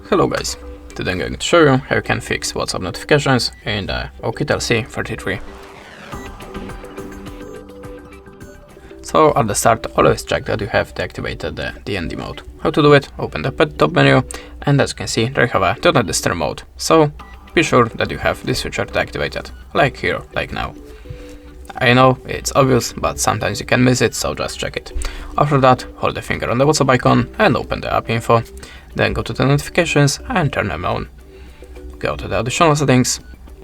Hello guys, today I'm going to show you how you can fix WhatsApp notifications in the OUKITEL C33. So at the start, always check that you have deactivated the DND mode. How to do it? Open the top menu, and as you can see, there you have a Do Not Disturb mode. So be sure that you have this feature deactivated, like here, like now. I know it's obvious, but sometimes you can miss it, so just check it. After that, hold the finger on the WhatsApp icon and open the app info. Then go to the notifications and turn them on. Go to the additional settings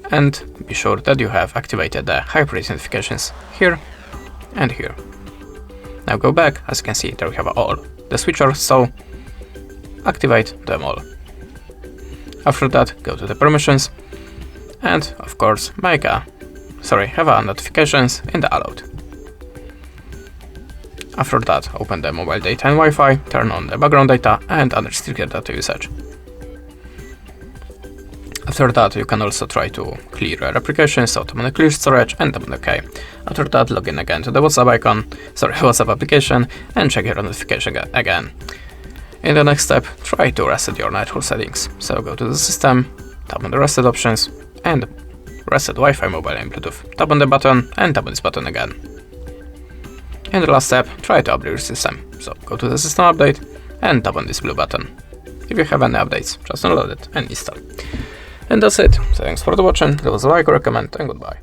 and be sure that you have activated the high priority notifications here and here. Now go back, as you can see there we have all the switchers, so activate them all. After that, go to the permissions and of course have a notifications in the allowed. After that, open the mobile data and Wi-Fi, turn on the background data and unrestricted data usage. After that, you can also try to clear your applications, so tap on the clear storage and tap on OK. After that, log in again to the WhatsApp application and check your notification again. In the next step, try to reset your network settings. So go to the system, tap on the reset options and reset Wi-Fi, mobile and Bluetooth. Tap on the button and tap on this button again. In the last step, try to update your system. So go to the system update and tap on this blue button. If you have any updates, just download it and install. And that's it. So thanks for watching, leave us a like or a comment and goodbye.